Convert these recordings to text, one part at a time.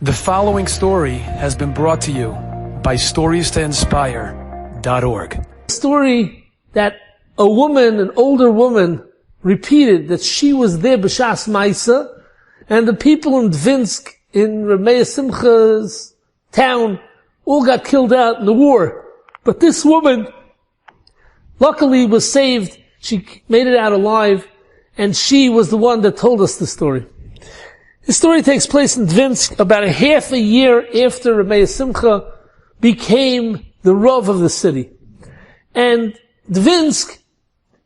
The following story has been brought to you by StoriesToInspire.org. A story that a woman, an older woman, repeated that she was there b'shas Maisa, and the people in Dvinsk, in Rameh Simcha's town, all got killed out in the war. But this woman, luckily, was saved. She made it out alive, and she was the one that told us the story. The story takes place in Dvinsk about a half a year after Rameh Simcha became the Rav of the city. And Dvinsk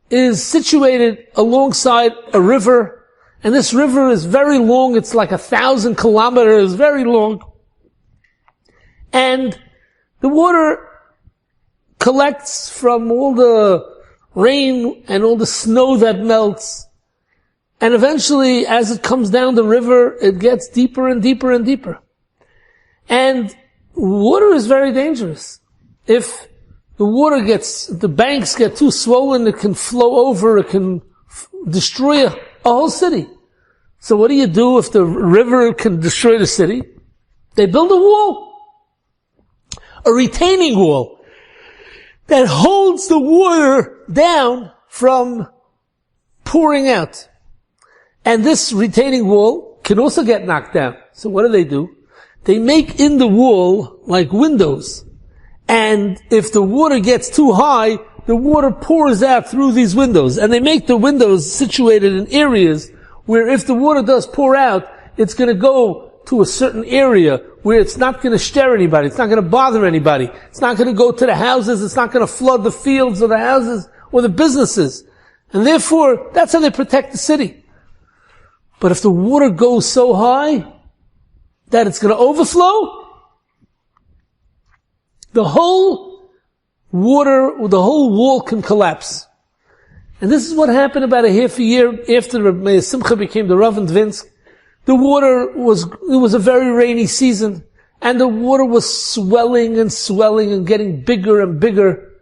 is situated alongside a river, and this river is very long. It's like 1,000 kilometers, very long. And the water collects from all the rain and all the snow that melts. And eventually, as it comes down the river, it gets deeper and deeper and deeper. And water is very dangerous. If the banks get too swollen, it can flow over, it can destroy a whole city. So what do you do if the river can destroy the city? They build a wall. A retaining wall that holds the water down from pouring out. And this retaining wall can also get knocked down. So what do? They make in the wall like windows. And if the water gets too high, the water pours out through these windows. And they make the windows situated in areas where if the water does pour out, it's going to go to a certain area where it's not going to stir anybody. It's not going to bother anybody. It's not going to go to the houses. It's not going to flood the fields or the houses or the businesses. And therefore, that's how they protect the city. But if the water goes so high that it's going to overflow, the whole wall can collapse. And this is what happened about a half a year after Rameh Simcha became the Rav in Dvinsk. It was a very rainy season, and the water was swelling and getting bigger and bigger.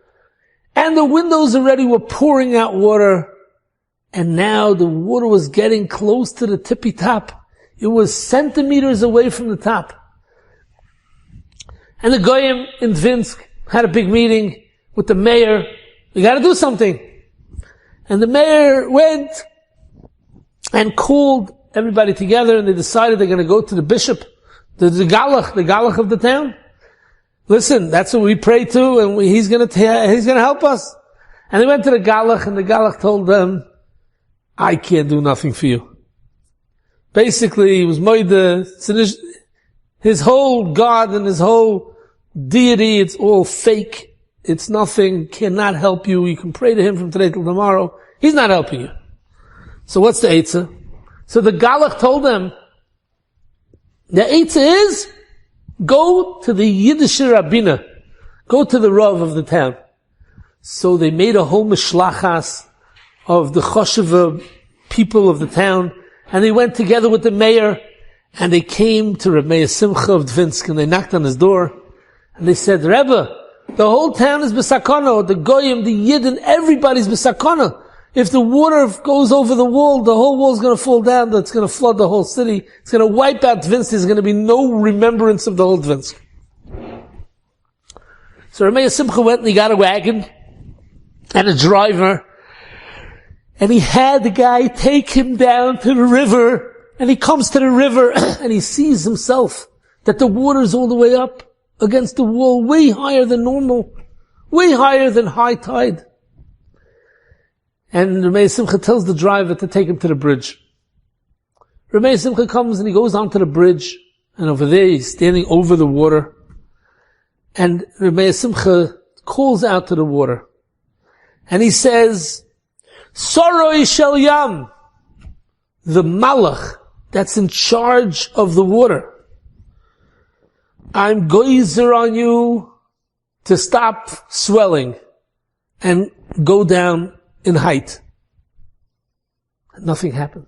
And the windows already were pouring out water. And now the water was getting close to the tippy top. It was centimeters away from the top. And the Goyim in Dvinsk had a big meeting with the mayor. We gotta do something. And the mayor went and called everybody together, and they decided they're gonna go to the bishop, the Galach of the town. Listen, that's what we pray to, and he's gonna help us. And they went to the Galach, and the Galach told them, I can't do nothing for you. Basically, he was moide, his whole God and his whole deity, it's all fake. It's nothing, cannot help you. You can pray to him from today till tomorrow. He's not helping you. So what's the Eitzah? So the Galach told them, the Eitzah is, go to the Yiddish Rabbiner. Go to the Rav of the town. So they made a whole mishlachas of the Chosheva people of the town, and they went together with the mayor, and they came to Rameh Simcha of Dvinsk, and they knocked on his door, and they said, Rebbe, the whole town is b'sakana, the Goyim, the Yidden, everybody's b'sakana. If the water goes over the wall, the whole wall is going to fall down, that's going to flood the whole city, it's going to wipe out Dvinsk, there's going to be no remembrance of the whole Dvinsk. So Rameh Simcha went and he got a wagon, and a driver, and he had the guy take him down to the river, and he comes to the river, and he sees himself that the water's all the way up against the wall, way higher than normal, way higher than high tide. And Rameh Simcha tells the driver to take him to the bridge. Rameh Simcha comes and he goes onto the bridge, and over there he's standing over the water, and Rameh Simcha calls out to the water, and he says, Soroi Shel Yam, the Malach that's in charge of the water, I'm goizer on you to stop swelling and go down in height. And nothing happened.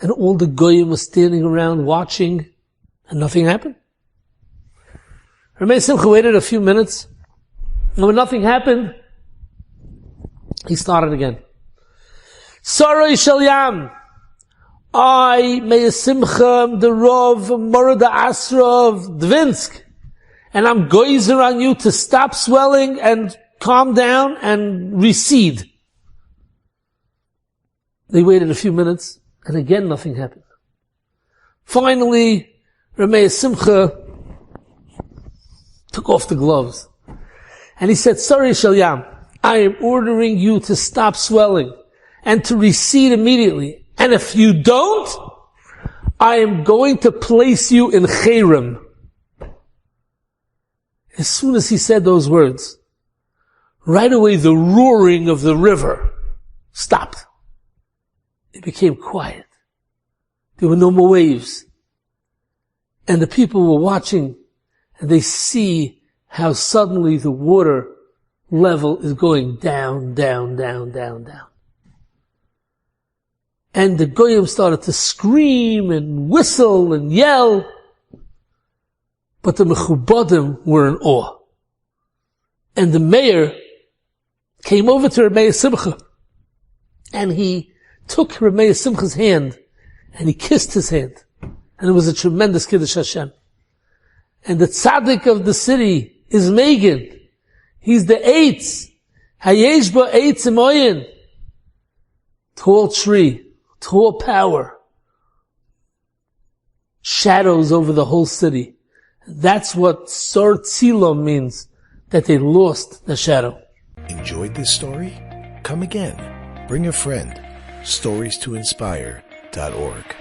And all the Goyim were standing around watching, and nothing happened. Rameh Simcha waited a few minutes, and when nothing happened, he started again. Soroi Shel Yam, I, Meir Simcha, the Rav, Morada Asra of Dvinsk, and I'm goizer on you to stop swelling and calm down and recede. They waited a few minutes, and again nothing happened. Finally, Meir Simcha took off the gloves, and he said, Sorry, Shalyam, I am ordering you to stop swelling and to recede immediately. And if you don't, I am going to place you in Cherem. As soon as he said those words, right away the roaring of the river stopped. It became quiet. There were no more waves. And the people were watching, and they see how suddenly the water level is going down, down, down, down, down. And the Goyim started to scream and whistle and yell. But the Mechubadim were in awe. And the mayor came over to Meir Simcha. And he took Meir Simcha's hand. And he kissed his hand. And it was a tremendous Kiddush Hashem. And the tzaddik of the city is Megan. He's the Eitz. Hayesh ba Eitz Emoyin. Tall tree. Tall power, shadows over the whole city. That's what Sor Tzilom means, that they lost the shadow. Enjoyed this story? Come again. Bring a friend. StoriesToInspire.org